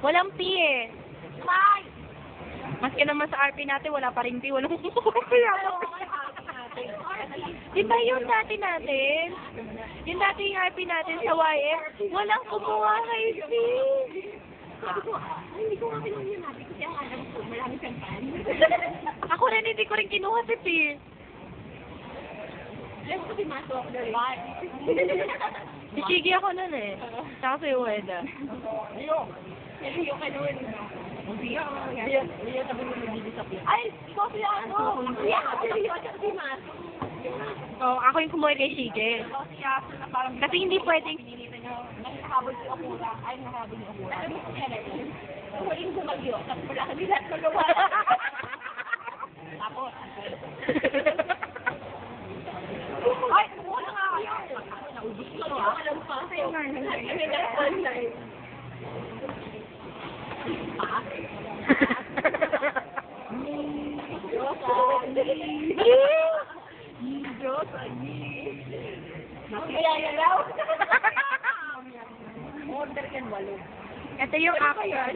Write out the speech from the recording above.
Walang P eh. Maski naman sa RP natin, wala pa rin P. Walang Di ba yung dati natin? Yung dati yung RP natin sa YF, walang kumuha kay P. Hindi ko nga kinuha yun natin kasi ang alam ko, marami siyang fan. Ako rin, hindi ko rin kinuha si P. Alam ko si Maso ako na rin. Si Chigi ako nun eh. Tsaka si Ueda. Kasi yung kanuhin mo. Riyo sabi mo nag-disappear. Ay, ikaw si ano? Si Riyo at si Maso. Oh, ako yung kumuha kay Chigi. Ikaw si Aso na parang... Kasi hindi pwedeng... Nakahabol si Okura. Ay, nakahabol ni Okura. Alam mo kung kailan yun? Huling sumagyo. Tapos wala ka nila at magawa. Tapos. Ay, wala nga kayo. Naubos ko. Alam pa. Sa'yo nga nang online. Kaya yan daw. Order yan, walo. Ito yung ako. Yan.